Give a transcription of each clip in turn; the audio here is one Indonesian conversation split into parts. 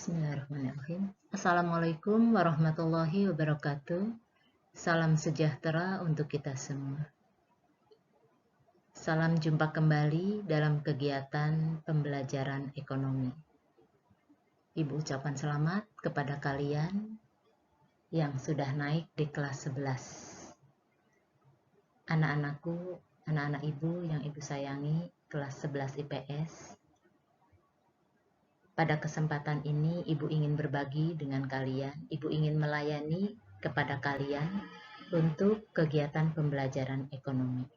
Bismillahirrahmanirrahim. Assalamualaikum warahmatullahi wabarakatuh. Salam sejahtera untuk kita semua. Salam jumpa kembali dalam kegiatan pembelajaran ekonomi. Ibu ucapkan selamat kepada kalian yang sudah naik di kelas 11. Anak-anakku, anak-anak ibu yang ibu sayangi, kelas 11 IPS. Pada kesempatan ini, Ibu ingin berbagi dengan kalian, Ibu ingin melayani kepada kalian untuk kegiatan pembelajaran ekonomi.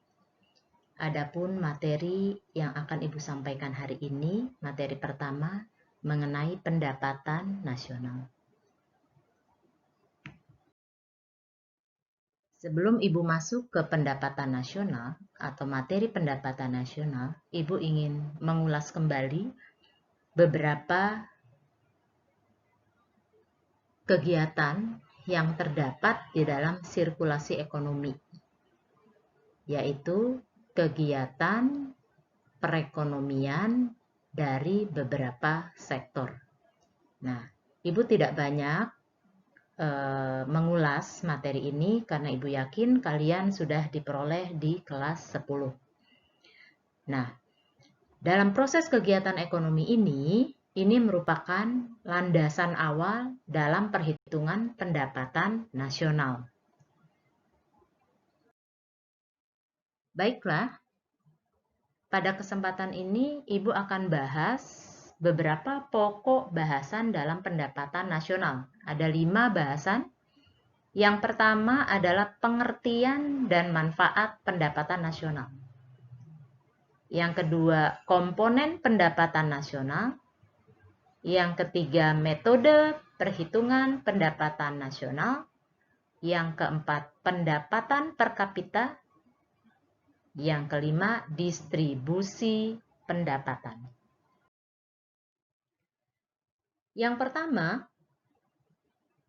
Adapun materi yang akan Ibu sampaikan hari ini, materi pertama mengenai pendapatan nasional. Sebelum Ibu masuk ke pendapatan nasional atau materi pendapatan nasional, Ibu ingin mengulas kembali beberapa kegiatan yang terdapat di dalam sirkulasi ekonomi, yaitu kegiatan perekonomian dari beberapa sektor. Nah, Ibu tidak banyak mengulas materi ini karena Ibu yakin kalian sudah diperoleh di kelas 10. Nah, dalam proses kegiatan ekonomi ini merupakan landasan awal dalam perhitungan pendapatan nasional. Baiklah, pada kesempatan ini Ibu akan bahas beberapa pokok bahasan dalam pendapatan nasional. Ada 5 bahasan. Yang pertama adalah pengertian dan manfaat pendapatan nasional. Yang kedua, komponen pendapatan nasional. Yang ketiga, metode perhitungan pendapatan nasional. Yang keempat, pendapatan per kapita. Yang kelima, distribusi pendapatan. Yang pertama,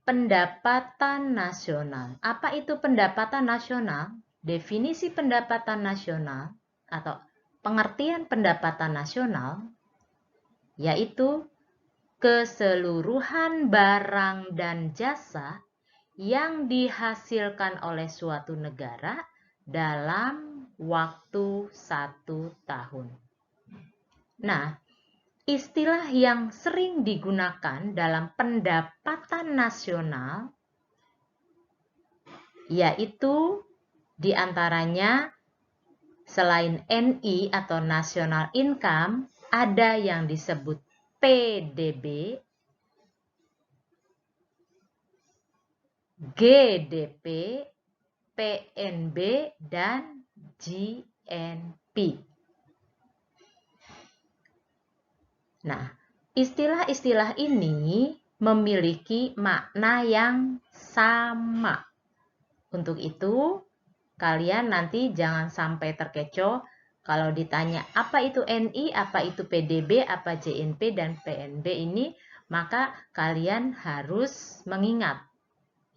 pendapatan nasional. Apa itu pendapatan nasional? Definisi pendapatan nasional atau pengertian pendapatan nasional yaitu keseluruhan barang dan jasa yang dihasilkan oleh suatu negara dalam waktu 1 tahun. Nah, istilah yang sering digunakan dalam pendapatan nasional yaitu diantaranya selain NI atau national income, ada yang disebut PDB, GDP, PNB, dan GNP. Nah, istilah-istilah ini memiliki makna yang sama. Untuk itu, kalian nanti jangan sampai terkecoh kalau ditanya apa itu NI, apa itu PDB, apa GNP, dan PNB ini, maka kalian harus mengingat.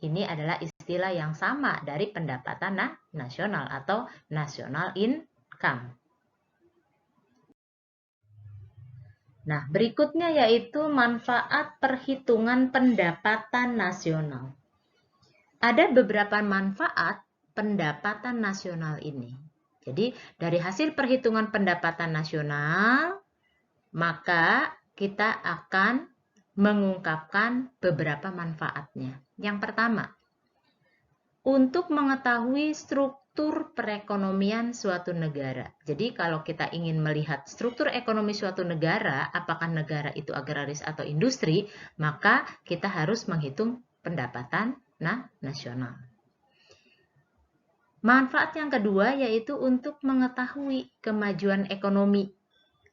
Ini adalah istilah yang sama dari pendapatan nasional atau national income. Nah, berikutnya yaitu manfaat perhitungan pendapatan nasional. Ada beberapa manfaat pendapatan nasional ini. Jadi, dari hasil perhitungan pendapatan nasional, maka kita akan mengungkapkan beberapa manfaatnya. Yang pertama, untuk mengetahui struktur perekonomian suatu negara. Jadi, kalau kita ingin melihat struktur ekonomi suatu negara, apakah negara itu agraris atau industri, maka kita harus menghitung pendapatan nasional. Manfaat yang kedua yaitu untuk mengetahui kemajuan ekonomi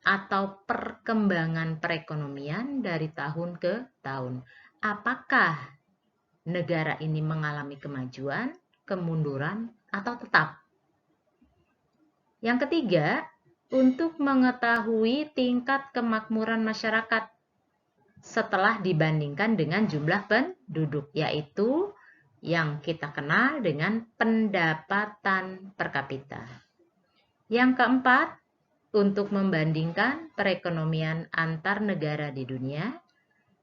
atau perkembangan perekonomian dari tahun ke tahun. Apakah negara ini mengalami kemajuan, kemunduran, atau tetap? Yang ketiga, untuk mengetahui tingkat kemakmuran masyarakat setelah dibandingkan dengan jumlah penduduk, yaitu yang kita kenal dengan pendapatan per kapita. Yang keempat, untuk membandingkan perekonomian antar negara di dunia.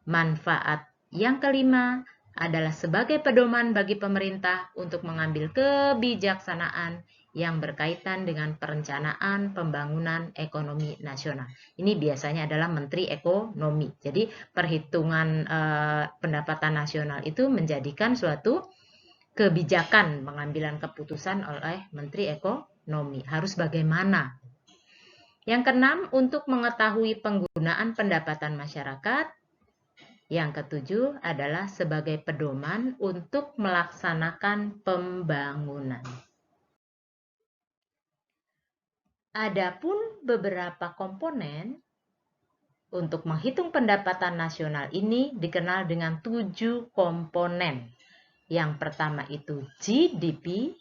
Manfaat yang kelima adalah sebagai pedoman bagi pemerintah untuk mengambil kebijaksanaan yang berkaitan dengan perencanaan pembangunan ekonomi nasional. Ini biasanya adalah Menteri Ekonomi. Jadi perhitungan pendapatan nasional itu menjadikan suatu kebijakan pengambilan keputusan oleh Menteri Ekonomi. Harus bagaimana? Yang keenam, untuk mengetahui penggunaan pendapatan masyarakat. Yang ketujuh adalah sebagai pedoman untuk melaksanakan pembangunan. Adapun beberapa komponen untuk menghitung pendapatan nasional ini dikenal dengan 7 komponen. Yang pertama itu GDP,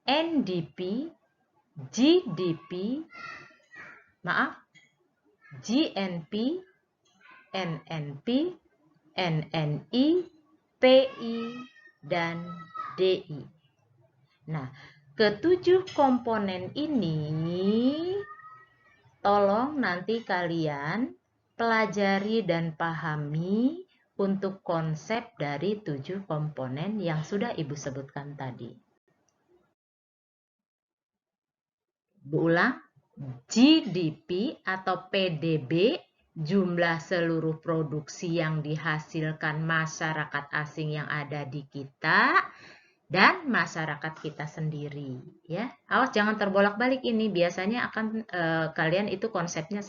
NDP, GDP, GNP, NNP, NNI, PI, dan DI. Nah, ketujuh komponen ini tolong nanti kalian pelajari dan pahami untuk konsep dari 7 komponen yang sudah Ibu sebutkan tadi. Berulang, GDP atau PDB, jumlah seluruh produksi yang dihasilkan masyarakat asing yang ada di kita dan masyarakat kita sendiri, ya. Awas jangan terbolak-balik, ini biasanya akan kalian itu konsepnya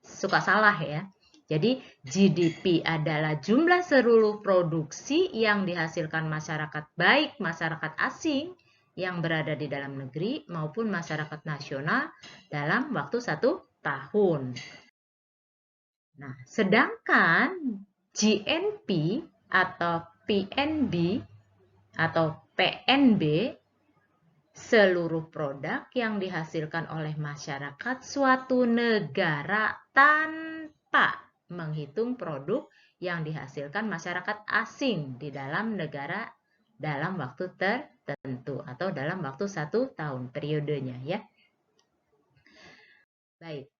suka salah ya. Jadi GDP adalah jumlah seluruh produksi yang dihasilkan masyarakat, baik masyarakat asing yang berada di dalam negeri maupun masyarakat nasional dalam waktu 1 tahun. Nah, sedangkan GNP atau PNB atau PNB, seluruh produk yang dihasilkan oleh masyarakat suatu negara tanpa menghitung produk yang dihasilkan masyarakat asing di dalam negara dalam waktu tertentu atau dalam waktu 1 tahun periodenya ya. Baik.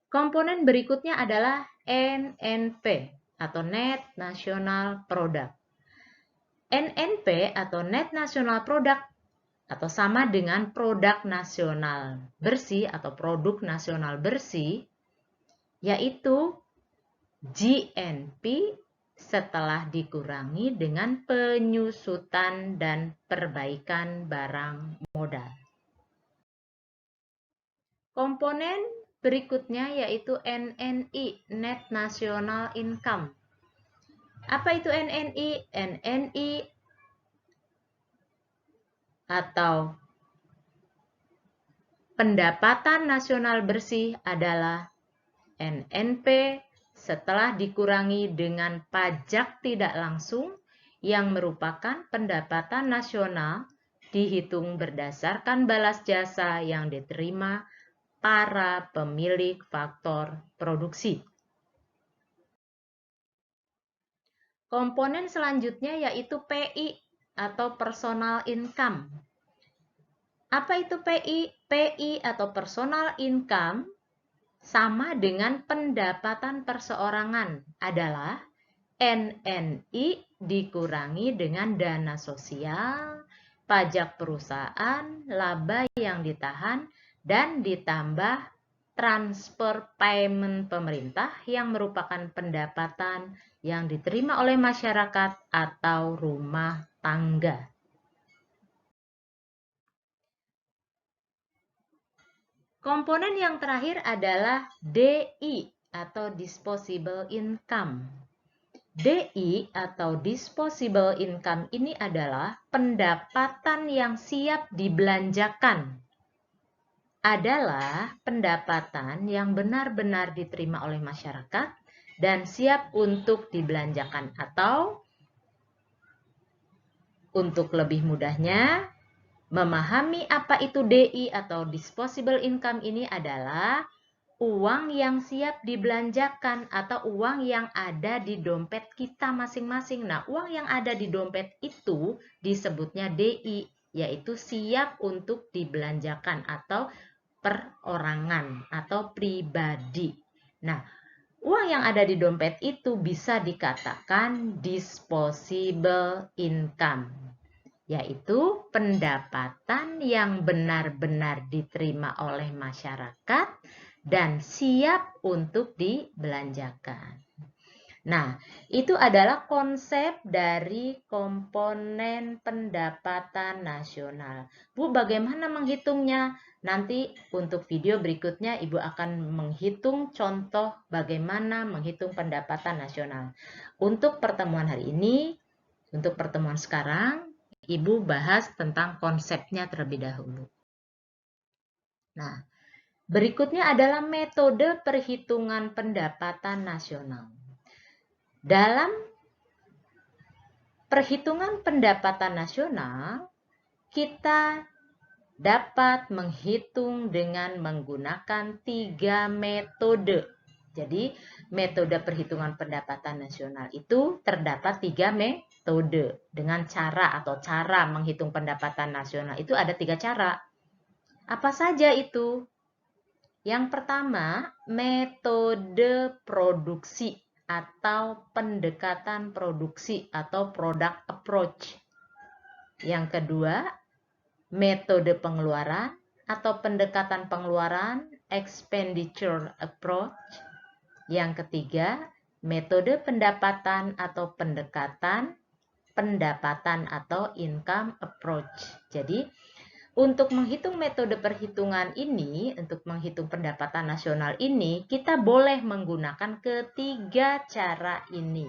Komponen berikutnya adalah NNP atau Net National Product. NNP atau Net National Product atau sama dengan produk nasional bersih atau produk nasional bersih, yaitu GNP setelah dikurangi dengan penyusutan dan perbaikan barang modal. Komponen berikutnya yaitu NNI, Net National Income. Apa itu NNI? NNI atau pendapatan nasional bersih adalah NNP setelah dikurangi dengan pajak tidak langsung yang merupakan pendapatan nasional dihitung berdasarkan balas jasa yang diterima para pemilik faktor produksi. Komponen selanjutnya yaitu PI atau personal income. Apa itu PI? PI atau personal income sama dengan pendapatan perseorangan adalah NNI dikurangi dengan dana sosial, pajak perusahaan, laba yang ditahan, dan ditambah transfer payment pemerintah yang merupakan pendapatan yang diterima oleh masyarakat atau rumah tangga. Komponen yang terakhir adalah DI atau disposable income. DI atau disposable income ini adalah pendapatan yang siap dibelanjakan. Adalah pendapatan yang benar-benar diterima oleh masyarakat dan siap untuk dibelanjakan, atau untuk lebih mudahnya memahami apa itu DI atau disposable income ini adalah uang yang siap dibelanjakan atau uang yang ada di dompet kita masing-masing. Nah, uang yang ada di dompet itu disebutnya DI, yaitu siap untuk dibelanjakan atau perorangan atau pribadi. Nah, uang yang ada di dompet itu bisa dikatakan disposable income, yaitu pendapatan yang benar-benar diterima oleh masyarakat dan siap untuk dibelanjakan. Nah, itu adalah konsep dari komponen pendapatan nasional. Bu, bagaimana menghitungnya? Nanti untuk video berikutnya Ibu akan menghitung contoh bagaimana menghitung pendapatan nasional. Untuk pertemuan hari ini, untuk pertemuan sekarang, Ibu bahas tentang konsepnya terlebih dahulu. Nah, berikutnya adalah metode perhitungan pendapatan nasional. Dalam perhitungan pendapatan nasional, kita dapat menghitung dengan menggunakan 3 metode. Jadi, metode perhitungan pendapatan nasional itu terdapat 3 metode. Dengan cara menghitung pendapatan nasional itu ada 3 cara. Apa saja itu? Yang pertama, metode produksi atau pendekatan produksi atau product approach. Yang kedua, metode pengeluaran atau pendekatan pengeluaran expenditure approach. Yang ketiga, metode pendapatan atau pendekatan pendapatan atau income approach. Jadi, untuk menghitung metode perhitungan ini, untuk menghitung pendapatan nasional ini, kita boleh menggunakan ketiga cara ini.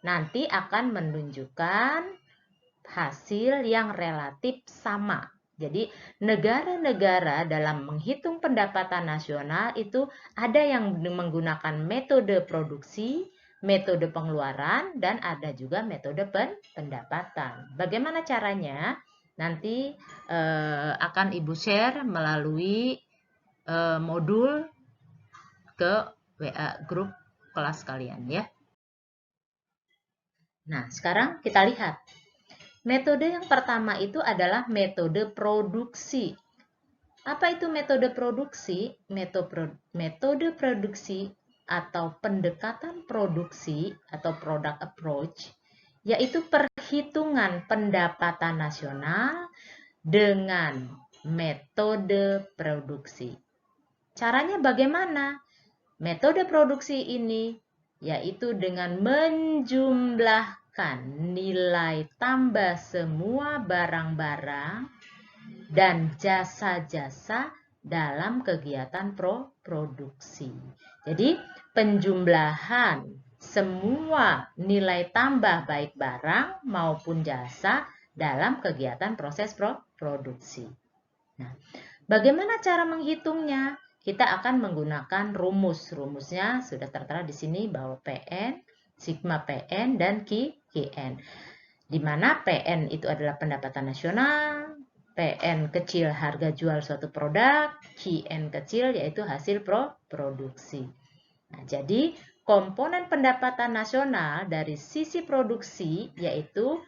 Nanti akan menunjukkan hasil yang relatif sama. Jadi, negara-negara dalam menghitung pendapatan nasional itu ada yang menggunakan metode produksi, metode pengeluaran, dan ada juga metode pendapatan. Bagaimana caranya? Nanti akan Ibu share melalui modul ke WA grup kelas kalian ya. Nah, sekarang kita lihat. Metode yang pertama itu adalah metode produksi. Apa itu metode produksi? Metode produksi atau pendekatan produksi atau product approach, yaitu perhitungan pendapatan nasional dengan metode produksi. Caranya bagaimana? Metode produksi ini yaitu dengan menjumlahkan nilai tambah semua barang-barang dan jasa-jasa dalam kegiatan produksi. Jadi, penjumlahan semua nilai tambah baik barang maupun jasa dalam kegiatan proses produksi. Nah, bagaimana cara menghitungnya? Kita akan menggunakan rumus. Rumusnya sudah tertera di sini bahwa PN, sigma PN, dan QN. Di mana PN itu adalah pendapatan nasional, PN kecil harga jual suatu produk, QN kecil yaitu hasil produksi. Nah, jadi komponen pendapatan nasional dari sisi produksi yaitu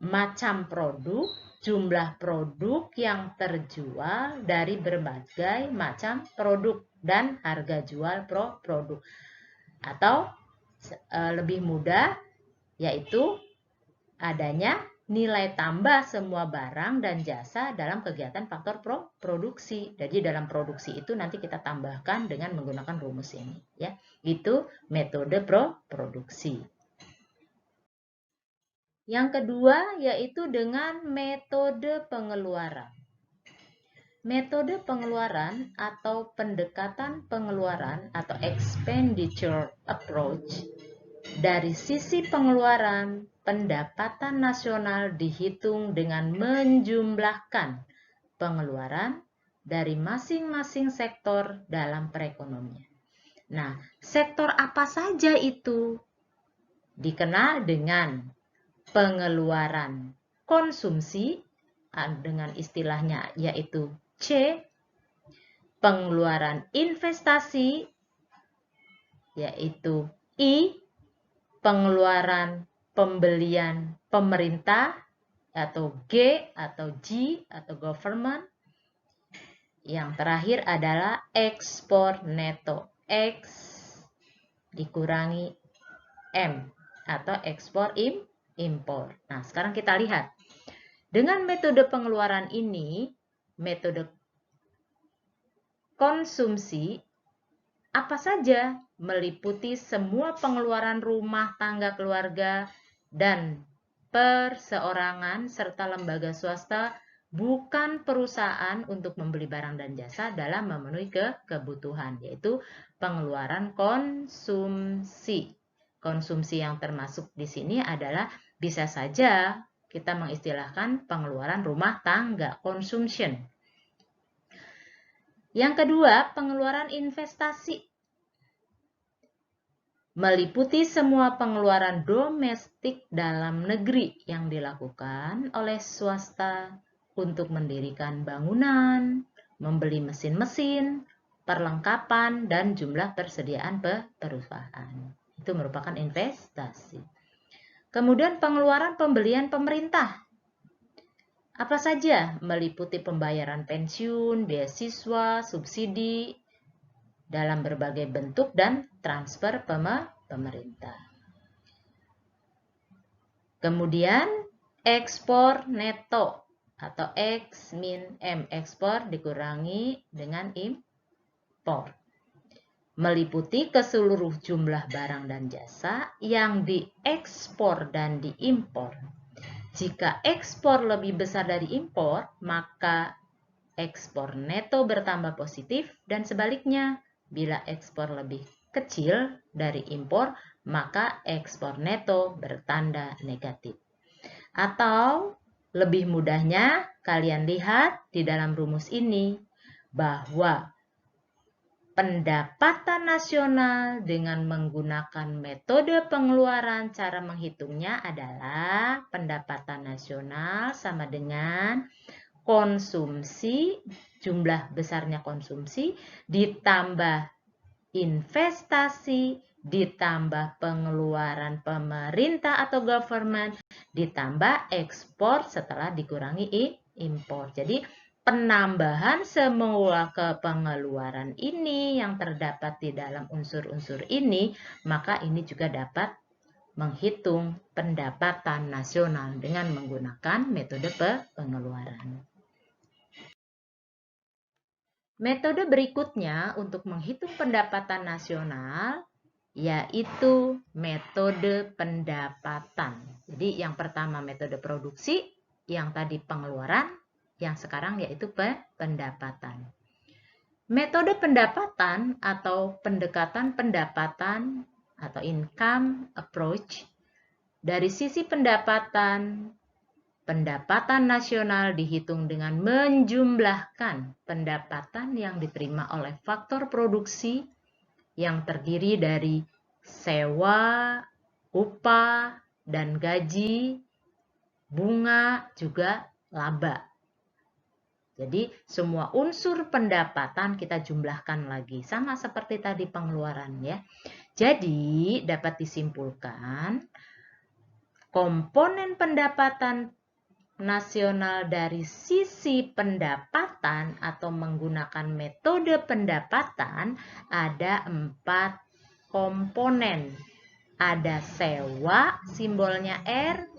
macam produk, jumlah produk yang terjual dari berbagai macam produk dan harga jual produk. Atau lebih mudah yaitu adanya nilai tambah semua barang dan jasa dalam kegiatan faktor produksi. Jadi dalam produksi itu nanti kita tambahkan dengan menggunakan rumus ini ya. Itu metode produksi. Yang kedua yaitu dengan metode pengeluaran. Metode pengeluaran atau pendekatan pengeluaran atau expenditure approach. Dari sisi pengeluaran, pendapatan nasional dihitung dengan menjumlahkan pengeluaran dari masing-masing sektor dalam perekonomian. Nah, sektor apa saja itu? Dikenal dengan pengeluaran konsumsi dengan istilahnya yaitu C, pengeluaran investasi yaitu I, pengeluaran pembelian pemerintah atau G atau G atau government. Yang terakhir adalah ekspor neto X dikurangi M atau ekspor impor. Nah, sekarang kita lihat. Dengan metode pengeluaran ini, metode konsumsi, apa saja meliputi semua pengeluaran rumah tangga keluarga dan perseorangan serta lembaga swasta bukan perusahaan untuk membeli barang dan jasa dalam memenuhi kebutuhan, yaitu pengeluaran konsumsi. Konsumsi yang termasuk di sini adalah bisa saja kita mengistilahkan pengeluaran rumah tangga, consumption. Yang kedua, pengeluaran investasi. Meliputi semua pengeluaran domestik dalam negeri yang dilakukan oleh swasta untuk mendirikan bangunan, membeli mesin-mesin, perlengkapan, dan jumlah persediaan perusahaan. Itu merupakan investasi. Kemudian pengeluaran pembelian pemerintah. Apa saja? Meliputi pembayaran pensiun, beasiswa, subsidi dalam berbagai bentuk dan transfer pemerintah. Kemudian ekspor neto atau X min M, ekspor dikurangi dengan impor. Meliputi keseluruh jumlah barang dan jasa yang diekspor dan diimpor. Jika ekspor lebih besar dari impor, maka ekspor neto bertambah positif, dan sebaliknya, bila ekspor lebih kecil dari impor, maka ekspor neto bertanda negatif. Atau lebih mudahnya, kalian lihat di dalam rumus ini bahwa pendapatan nasional dengan menggunakan metode pengeluaran, cara menghitungnya adalah pendapatan nasional sama dengan konsumsi, jumlah besarnya konsumsi, ditambah investasi, ditambah pengeluaran pemerintah atau government, ditambah ekspor setelah dikurangi impor. Jadi, penambahan semua pengeluaran ini yang terdapat di dalam unsur-unsur ini, maka ini juga dapat menghitung pendapatan nasional dengan menggunakan metode pengeluaran. Metode berikutnya untuk menghitung pendapatan nasional yaitu metode pendapatan. Jadi yang pertama metode produksi, yang tadi pengeluaran, yang sekarang yaitu pendapatan. Metode pendapatan atau pendekatan pendapatan atau income approach, dari sisi pendapatan, pendapatan nasional dihitung dengan menjumlahkan pendapatan yang diterima oleh faktor produksi yang terdiri dari sewa, upah, dan gaji, bunga, juga laba. Jadi semua unsur pendapatan kita jumlahkan lagi, sama seperti tadi pengeluaran ya. Jadi dapat disimpulkan komponen pendapatan nasional dari sisi pendapatan atau menggunakan metode pendapatan ada 4 komponen. Ada sewa, simbolnya R,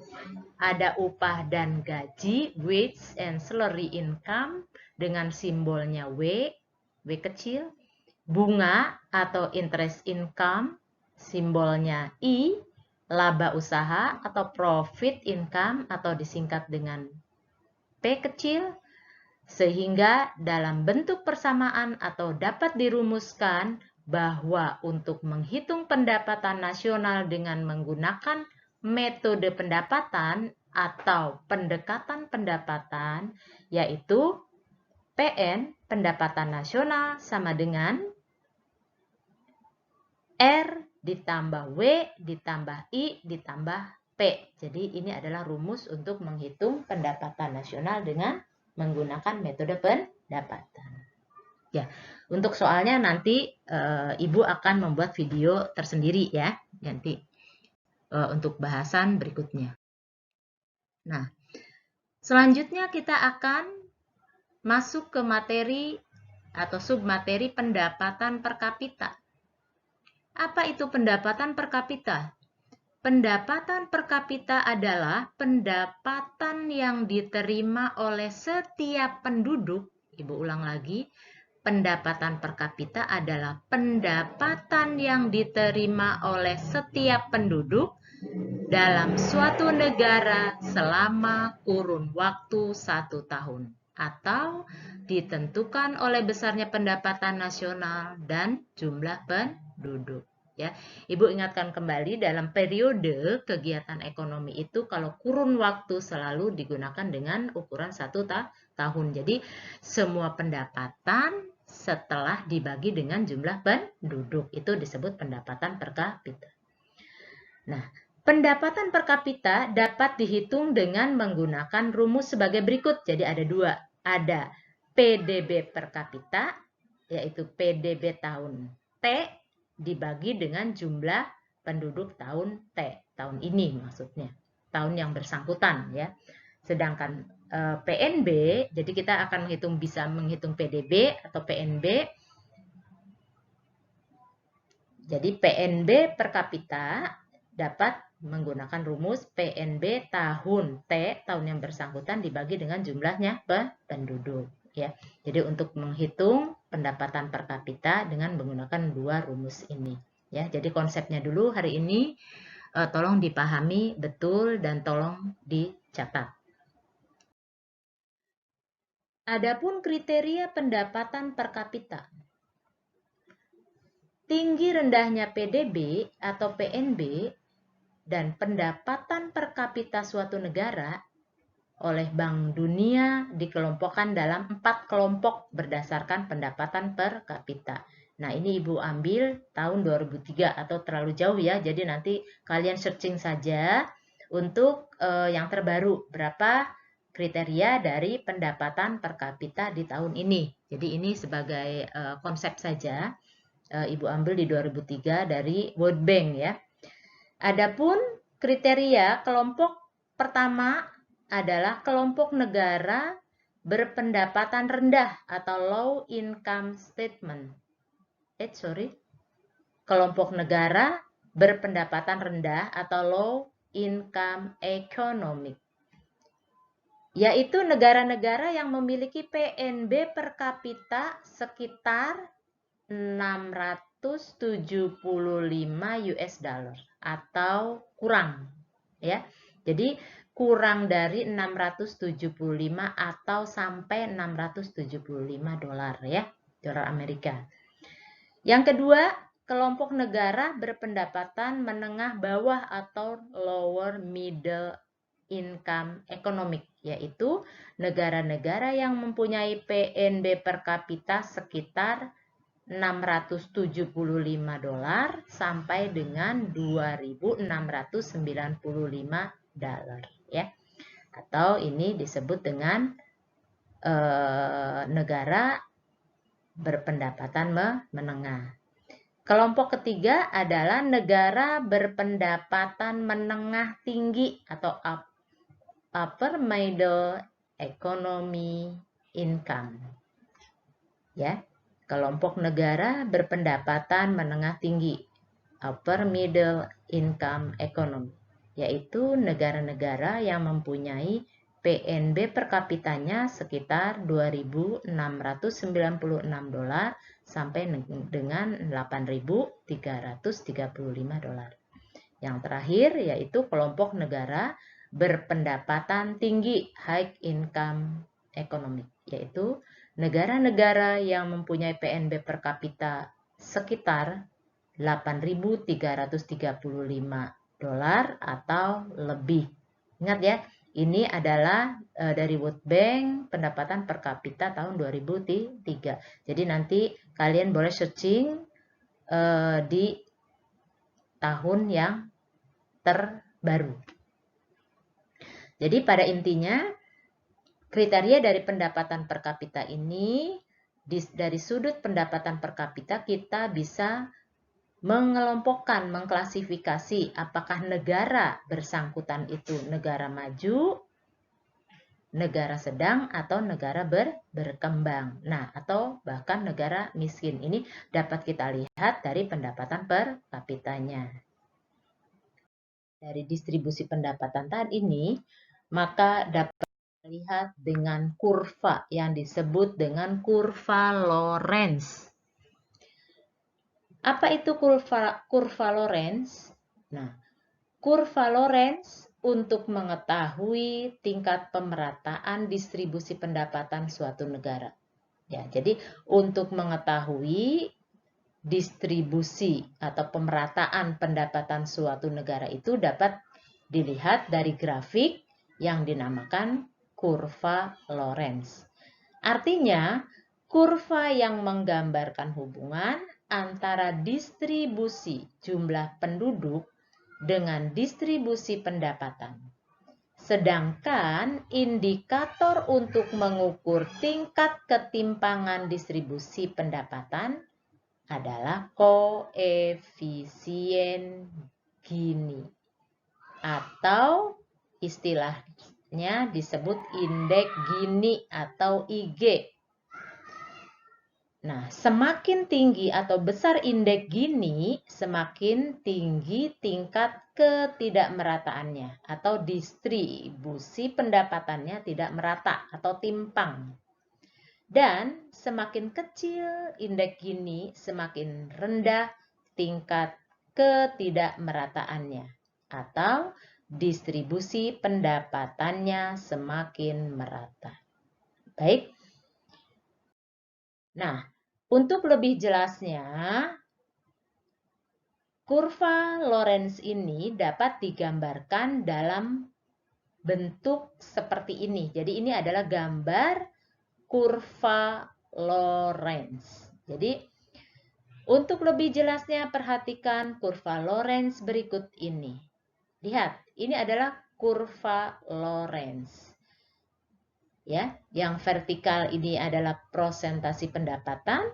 ada upah dan gaji, wage and salary income dengan simbolnya W kecil, bunga atau interest income, simbolnya I, laba usaha atau profit income atau disingkat dengan P kecil, sehingga dalam bentuk persamaan atau dapat dirumuskan bahwa untuk menghitung pendapatan nasional dengan menggunakan metode pendapatan atau pendekatan pendapatan, yaitu PN, pendapatan nasional, sama dengan R ditambah W ditambah I ditambah P. Jadi ini adalah rumus untuk menghitung pendapatan nasional dengan menggunakan metode pendapatan. Ya, untuk soalnya nanti Ibu akan membuat video tersendiri ya, nanti untuk bahasan berikutnya. Nah, selanjutnya kita akan masuk ke materi atau submateri pendapatan per kapita. Apa itu pendapatan per kapita? Pendapatan per kapita adalah pendapatan yang diterima oleh setiap penduduk. Ibu ulang lagi, pendapatan per kapita adalah pendapatan yang diterima oleh setiap penduduk dalam suatu negara selama kurun waktu 1 tahun atau ditentukan oleh besarnya pendapatan nasional dan jumlah penduduk. Ya, Ibu ingatkan kembali dalam periode kegiatan ekonomi itu kalau kurun waktu selalu digunakan dengan ukuran 1 tahun. Jadi semua pendapatan setelah dibagi dengan jumlah penduduk itu disebut pendapatan per kapita. Nah, pendapatan per kapita dapat dihitung dengan menggunakan rumus sebagai berikut. Jadi ada dua. Ada PDB per kapita, yaitu PDB tahun T dibagi dengan jumlah penduduk tahun T. Tahun ini maksudnya. Tahun yang bersangkutan ya. Sedangkan PNB, jadi kita akan bisa menghitung PDB atau PNB. Jadi PNB per kapita dapat menggunakan rumus PNB tahun T, tahun yang bersangkutan dibagi dengan jumlahnya penduduk. Ya, jadi untuk menghitung pendapatan per kapita dengan menggunakan dua rumus ini. Ya, jadi konsepnya dulu hari ini tolong dipahami betul dan tolong dicatat. Adapun kriteria pendapatan per kapita. Tinggi rendahnya PDB atau PNB dan pendapatan per kapita suatu negara oleh Bank Dunia dikelompokkan dalam 4 kelompok berdasarkan pendapatan per kapita. Nah, ini Ibu ambil tahun 2003 atau terlalu jauh ya, jadi nanti kalian searching saja untuk yang terbaru, berapa kriteria dari pendapatan per kapita di tahun ini. Jadi ini sebagai konsep saja, Ibu ambil di 2003 dari World Bank ya. Adapun kriteria kelompok pertama adalah kelompok negara berpendapatan rendah atau low income statement. Kelompok negara berpendapatan rendah atau low income economic. Yaitu negara-negara yang memiliki PNB per kapita sekitar 675 US dollar atau kurang ya. Jadi kurang dari 675 atau sampai 675 dolar ya, dolar Amerika. Yang kedua, kelompok negara berpendapatan menengah bawah atau lower middle income economic, yaitu negara-negara yang mempunyai PNB per kapita sekitar 675 dolar sampai dengan 2.695 dolar ya. Atau ini disebut dengan negara berpendapatan menengah. Kelompok ketiga adalah negara berpendapatan menengah tinggi atau upper middle economy income. Ya. Kelompok negara berpendapatan menengah tinggi, upper middle income economy, yaitu negara-negara yang mempunyai PNB per kapitanya sekitar 2.696 dolar sampai dengan 8.335 dolar. Yang terakhir yaitu kelompok negara berpendapatan tinggi, high income economy, yaitu negara-negara yang mempunyai PNB per kapita sekitar 8.335 dolar atau lebih. Ingat ya, ini adalah dari World Bank pendapatan per kapita tahun 2003. Jadi nanti kalian boleh searching di tahun yang terbaru. Jadi pada intinya kriteria dari pendapatan per kapita ini, dari sudut pendapatan per kapita kita bisa mengelompokkan, mengklasifikasi apakah negara bersangkutan itu negara maju, negara sedang atau negara berkembang. Nah, atau bahkan negara miskin. Ini dapat kita lihat dari pendapatan per kapitanya. Dari distribusi pendapatan tadi ini, maka dapat lihat dengan kurva yang disebut dengan kurva Lorenz. Apa itu kurva Lorenz? Nah, kurva Lorenz untuk mengetahui tingkat pemerataan distribusi pendapatan suatu negara. Ya, jadi untuk mengetahui distribusi atau pemerataan pendapatan suatu negara itu dapat dilihat dari grafik yang dinamakan kurva Lorenz. Artinya, kurva yang menggambarkan hubungan antara distribusi jumlah penduduk dengan distribusi pendapatan. Sedangkan indikator untuk mengukur tingkat ketimpangan distribusi pendapatan adalah koefisien Gini atau istilahnya disebut indeks Gini atau IG. Nah, semakin tinggi atau besar indeks Gini, semakin tinggi tingkat ketidakmerataannya atau distribusi pendapatannya tidak merata atau timpang. Dan semakin kecil indeks Gini, semakin rendah tingkat ketidakmerataannya atau distribusi pendapatannya semakin merata. Baik. Nah, untuk lebih jelasnya, kurva Lorenz ini dapat digambarkan dalam bentuk seperti ini. Jadi ini adalah gambar kurva Lorenz. Jadi untuk lebih jelasnya perhatikan kurva Lorenz berikut ini. Lihat, ini adalah kurva Lorenz. Ya, yang vertikal ini adalah prosentasi pendapatan.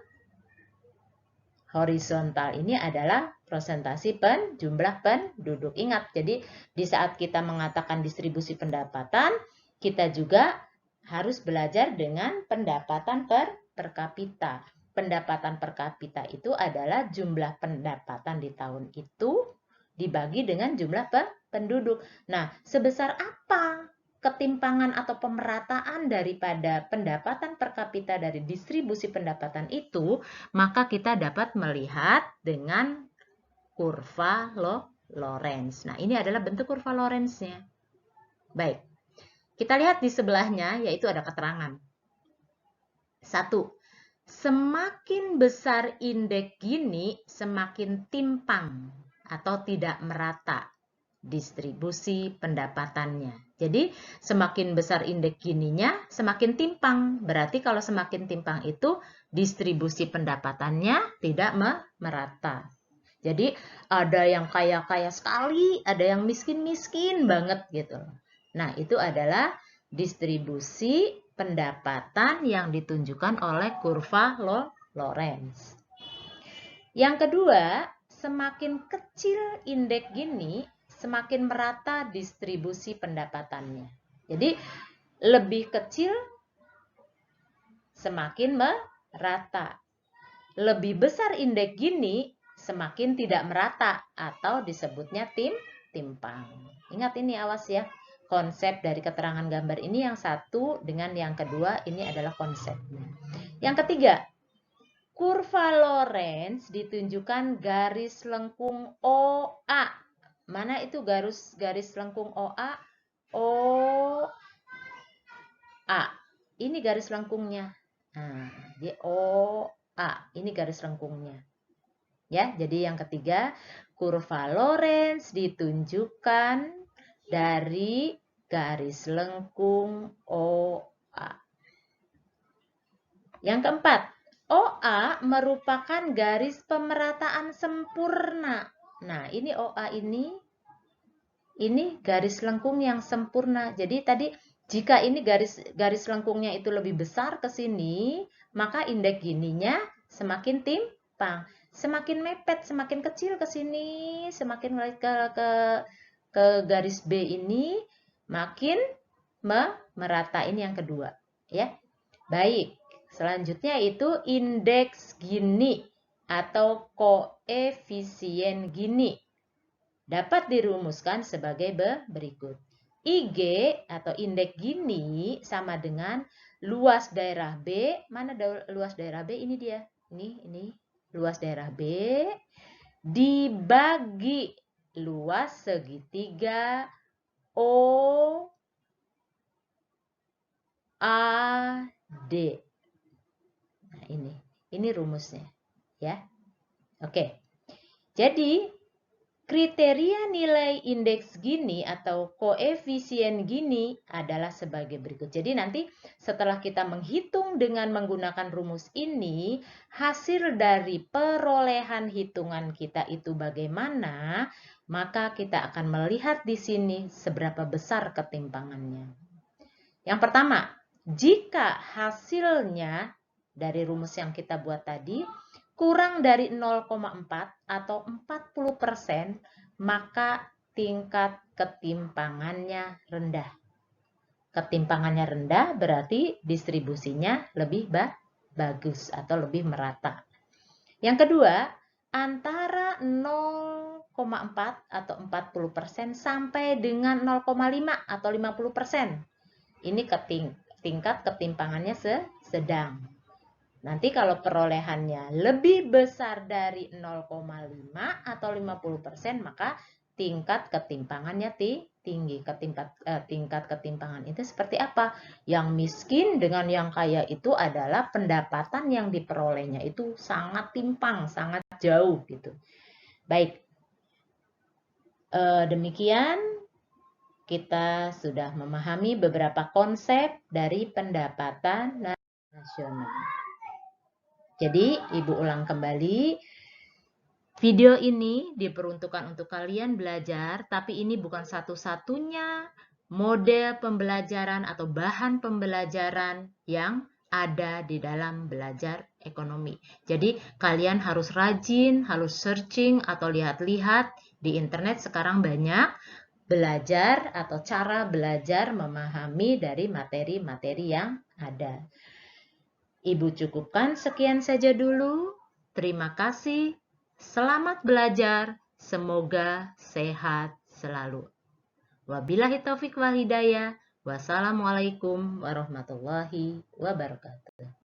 Horizontal ini adalah prosentasi jumlah penduduk. Ingat, jadi di saat kita mengatakan distribusi pendapatan, kita juga harus belajar dengan pendapatan per kapita. Pendapatan per kapita itu adalah jumlah pendapatan di tahun itu dibagi dengan jumlah penduduk. Nah, sebesar apa ketimpangan atau pemerataan daripada pendapatan per kapita dari distribusi pendapatan itu, maka kita dapat melihat dengan kurva Lorenz. Nah, ini adalah bentuk kurva Lorenz-nya. Baik, kita lihat di sebelahnya, yaitu ada keterangan. 1. Semakin besar indeks Gini, semakin timpang atau tidak merata distribusi pendapatannya. Jadi semakin besar indeks Gininya, semakin timpang. Berarti kalau semakin timpang itu distribusi pendapatannya tidak merata. Jadi ada yang kaya-kaya sekali, ada yang miskin-miskin banget gitu. Nah, itu adalah distribusi pendapatan yang ditunjukkan oleh kurva Lorenz. Yang kedua, semakin kecil indeks Gini, semakin merata distribusi pendapatannya. Jadi, lebih kecil semakin merata. Lebih besar indeks Gini, semakin tidak merata atau disebutnya timpang. Ingat ini, awas ya. Konsep dari keterangan gambar ini yang satu dengan yang kedua ini adalah konsepnya. Yang ketiga, kurva Lorenz ditunjukkan garis lengkung OA. Mana itu garis lengkung OA? OA. Ini garis lengkungnya. Nah, di OA. Ini garis lengkungnya. Ya, jadi yang ketiga, kurva Lorenz ditunjukkan dari garis lengkung OA. Yang keempat, OA merupakan garis pemerataan sempurna. Nah, ini OA ini garis lengkung yang sempurna. Jadi tadi jika ini garis lengkungnya itu lebih besar ke sini, maka indeks Gininya semakin timpang. Semakin mepet, semakin kecil ke sini, semakin ke garis B ini, makin meratain yang kedua, ya. Baik, selanjutnya itu indeks Gini atau koefisien Gini dapat dirumuskan sebagai berikut. IG atau indeks Gini sama dengan luas daerah B. Mana luas daerah B? Ini dia. Ini luas daerah B dibagi luas segitiga OAD. Nah, ini rumusnya, ya. Oke. Jadi, kriteria nilai indeks Gini atau koefisien Gini adalah sebagai berikut. Jadi nanti setelah kita menghitung dengan menggunakan rumus ini, hasil dari perolehan hitungan kita itu bagaimana, maka kita akan melihat di sini seberapa besar ketimpangannya. Yang pertama, jika hasilnya dari rumus yang kita buat tadi kurang dari 0,4 atau 40%, maka tingkat ketimpangannya rendah. Ketimpangannya rendah berarti distribusinya lebih bagus atau lebih merata. Yang kedua, antara 0,4 atau 40% sampai dengan 0,5 atau 50%. Ini tingkat ketimpangannya sedang. Nanti kalau perolehannya lebih besar dari 0,5 atau 50%, maka tingkat ketimpangannya tinggi. Tingkat ketimpangan itu seperti apa? Yang miskin dengan yang kaya itu adalah pendapatan yang diperolehnya itu sangat timpang, sangat jauh gitu. Baik, demikian kita sudah memahami beberapa konsep dari pendapatan nasional. Jadi, Ibu ulang kembali, video ini diperuntukkan untuk kalian belajar, tapi ini bukan satu-satunya model pembelajaran atau bahan pembelajaran yang ada di dalam belajar ekonomi. Jadi, kalian harus rajin, harus searching atau lihat-lihat di internet sekarang banyak belajar atau cara belajar memahami dari materi-materi yang ada. Ibu cukupkan sekian saja dulu. Terima kasih. Selamat belajar. Semoga sehat selalu. Wabillahi taufiq wal hidayah. Wassalamualaikum warahmatullahi wabarakatuh.